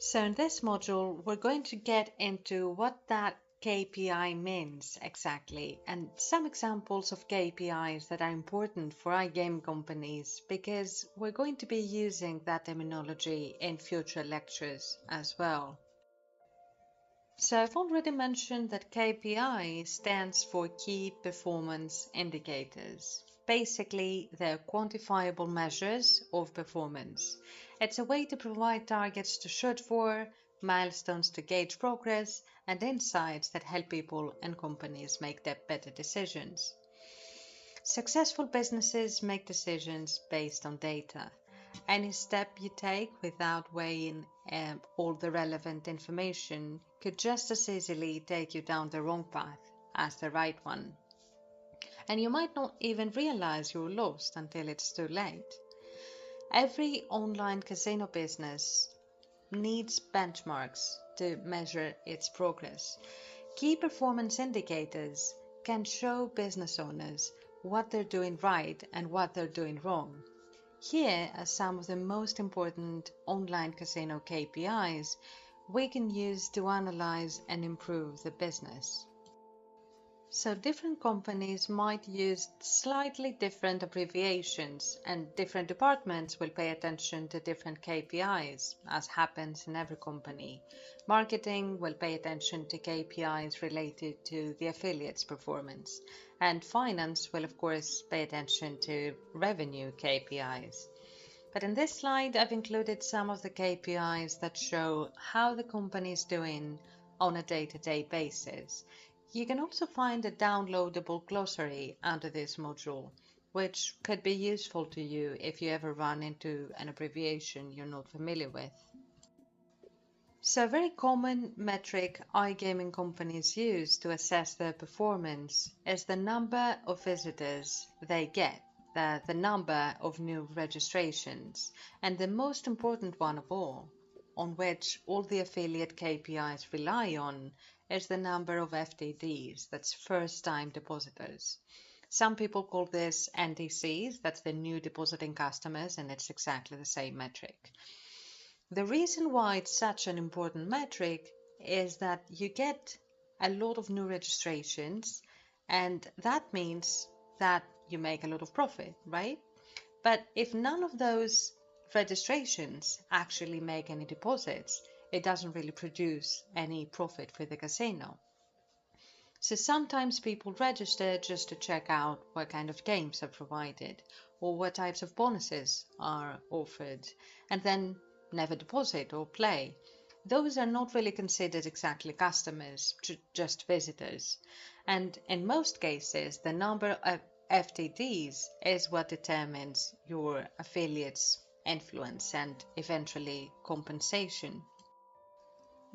So in this module, we're going to get into what that KPI means exactly and some examples of KPIs that are important for iGaming companies because we're going to be using that terminology in future lectures as well. So I've already mentioned that KPI stands for Key Performance Indicators. Basically, they're quantifiable measures of performance. It's a way to provide targets to shoot for, milestones to gauge progress, and insights that help people and companies make their better decisions. Successful businesses make decisions based on data. Any step you take without weighing all the relevant information could just as easily take you down the wrong path as the right one. And you might not even realize you're lost until it's too late. Every online casino business needs benchmarks to measure its progress. Key performance indicators can show business owners what they're doing right and what they're doing wrong. Here are some of the most important online casino KPIs we can use to analyze and improve the business. So different companies might use slightly different abbreviations and different departments will pay attention to different KPIs, as happens in every company. Marketing will pay attention to KPIs related to the affiliate's performance, and finance will of course pay attention to revenue KPIs. But in this slide, I've included some of the KPIs that show how the company is doing on a day-to-day basis. You can also find a downloadable glossary under this module, which could be useful to you if you ever run into an abbreviation you're not familiar with. So a very common metric iGaming companies use to assess their performance is the number of visitors they get, the number of new registrations, and the most important one of all, on which all the affiliate KPIs rely on, is the number of FTDs, that's first-time depositors. Some people call this NDCs, that's the new depositing customers, and it's exactly the same metric. The reason why it's such an important metric is that you get a lot of new registrations, and that means that you make a lot of profit, right? But if none of those registrations actually make any deposits, it doesn't really produce any profit for the casino. So sometimes people register just to check out what kind of games are provided or what types of bonuses are offered, and then never deposit or play. Those are not really considered exactly customers, just visitors. And in most cases, the number of FTDs is what determines your affiliate's influence and eventually compensation.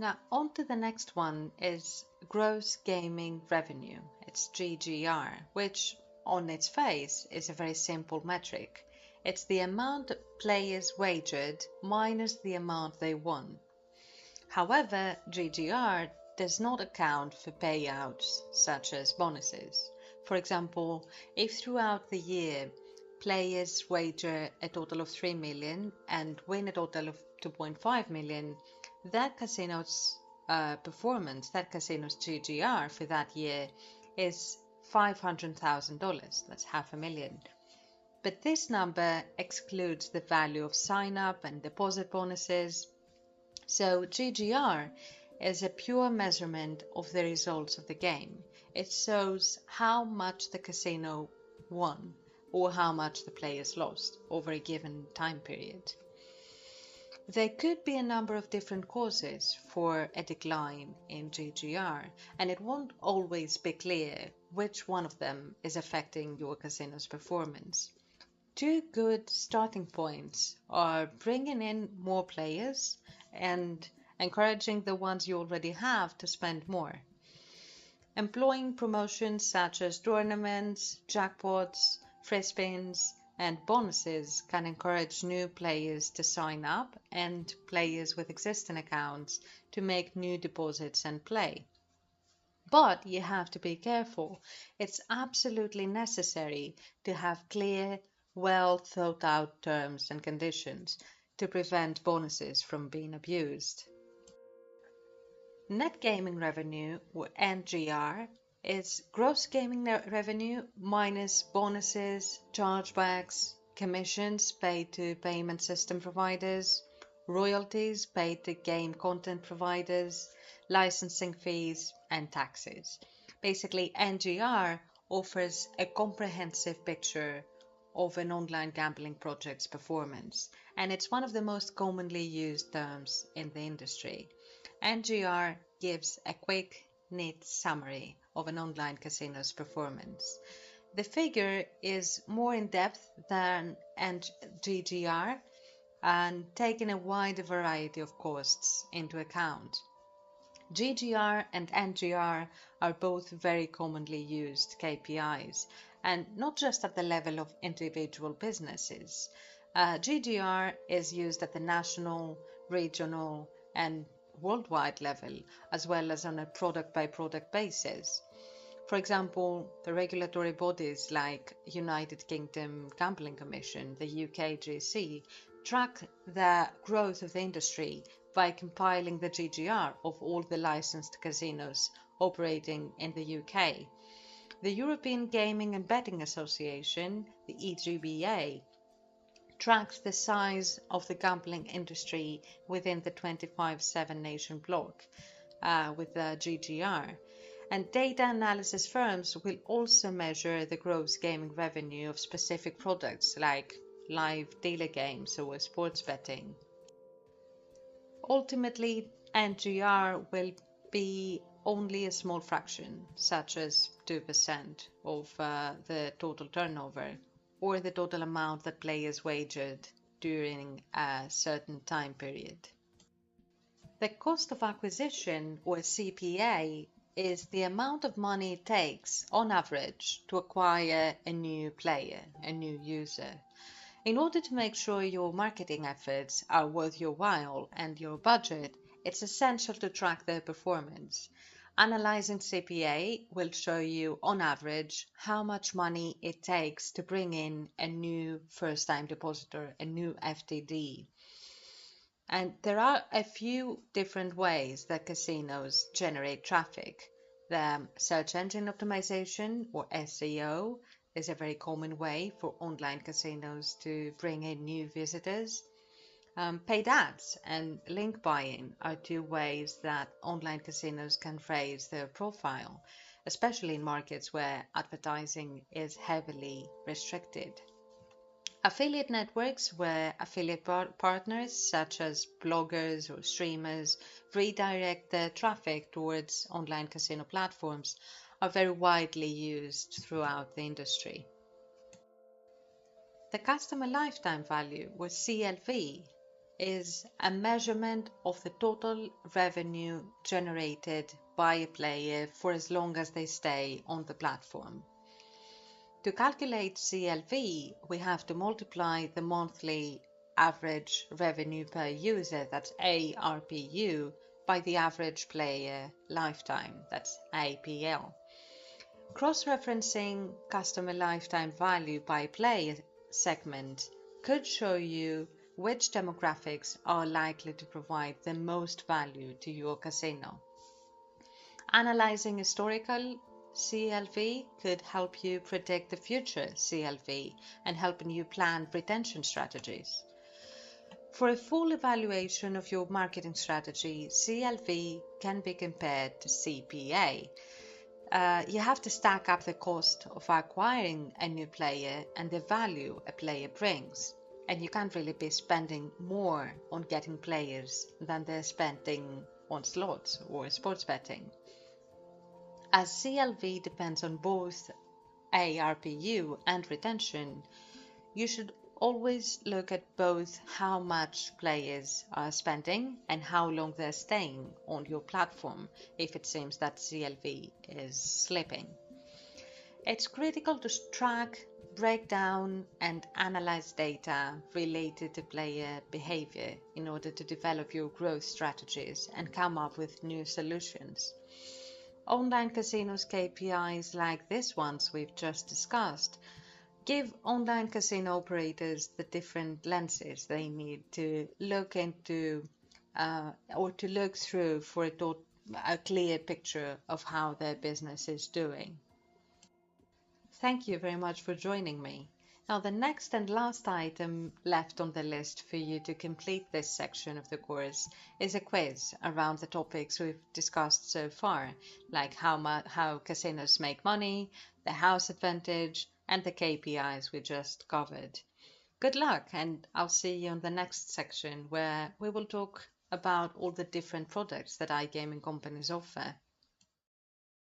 Now, on to the next one is gross gaming revenue. It's GGR, which on its face is a very simple metric. It's the amount players wagered minus the amount they won. However, GGR does not account for payouts such as bonuses. For example, if throughout the year players wager a total of 3 million and win a total of 2.5 million, that casino's performance, that casino's GGR for that year is $500,000. That's $500,000. But this number excludes the value of sign-up and deposit bonuses. So GGR is a pure measurement of the results of the game. It shows how much the casino won or how much the players lost over a given time period. There could be a number of different causes for a decline in GGR, and it won't always be clear which one of them is affecting your casino's performance. Two good starting points are bringing in more players and encouraging the ones you already have to spend more. Employing promotions such as tournaments, jackpots, free spins, and bonuses can encourage new players to sign up and players with existing accounts to make new deposits and play. But you have to be careful. It's absolutely necessary to have clear, well thought out terms and conditions to prevent bonuses from being abused. Net gaming revenue, or NGR, is gross gaming revenue minus bonuses, chargebacks, commissions paid to payment system providers, royalties paid to game content providers, licensing fees, and taxes. Basically, NGR offers a comprehensive picture of an online gambling project's performance, and it's one of the most commonly used terms in the industry. NGR gives a quick, neat summary of an online casino's performance. The figure is more in depth than GGR and taking a wider variety of costs into account. GGR and NGR are both very commonly used KPIs, and not just at the level of individual businesses. GGR is used at the national, regional, and worldwide level, as well as on a product by product basis. For example, the regulatory bodies like United Kingdom Gambling Commission, the UKGC, track the growth of the industry by compiling the GGR of all the licensed casinos operating in the UK. The European Gaming and Betting Association, the EGBA, tracks the size of the gambling industry within the 25/7 nation bloc with the GGR. And data analysis firms will also measure the gross gaming revenue of specific products like live dealer games or sports betting. Ultimately, NGR will be only a small fraction, such as 2% of the total turnover, or the total amount that players wagered during a certain time period. The cost of acquisition, or CPA, is the amount of money it takes, on average, to acquire a new player, a new user. In order to make sure your marketing efforts are worth your while and your budget, it's essential to track their performance. Analyzing CPA will show you, on average, how much money it takes to bring in a new first-time depositor, a new FTD. And there are a few different ways that casinos generate traffic. The search engine optimization, or SEO, is a very common way for online casinos to bring in new visitors. Paid ads and link buying are two ways that online casinos can raise their profile, especially in markets where advertising is heavily restricted. Affiliate networks, where affiliate partners such as bloggers or streamers redirect their traffic towards online casino platforms, are very widely used throughout the industry. The customer lifetime value, or CLV, is a measurement of the total revenue generated by a player for as long as they stay on the platform. To calculate CLV, we have to multiply the monthly average revenue per user, that's ARPU, by the average player lifetime, that's APL. Cross-referencing customer lifetime value by player segment could show you which demographics are likely to provide the most value to your casino. Analyzing historical CLV could help you predict the future CLV and helping you plan retention strategies. For a full evaluation of your marketing strategy, CLV can be compared to CPA. You have to stack up the cost of acquiring a new player and the value a player brings. And you can't really be spending more on getting players than they're spending on slots or sports betting. As CLV depends on both ARPU and retention, you should always look at both how much players are spending and how long they're staying on your platform if it seems that CLV is slipping. It's critical to track, break down, and analyze data related to player behavior in order to develop your growth strategies and come up with new solutions. Online casinos KPIs like this ones we've just discussed give online casino operators the different lenses they need to look into or to look through for a clear picture of how their business is doing. Thank you very much for joining me. Now, the next and last item left on the list for you to complete this section of the course is a quiz around the topics we've discussed so far, like how casinos make money, the house advantage, and the KPIs we just covered. Good luck, and I'll see you on the next section where we will talk about all the different products that iGaming companies offer.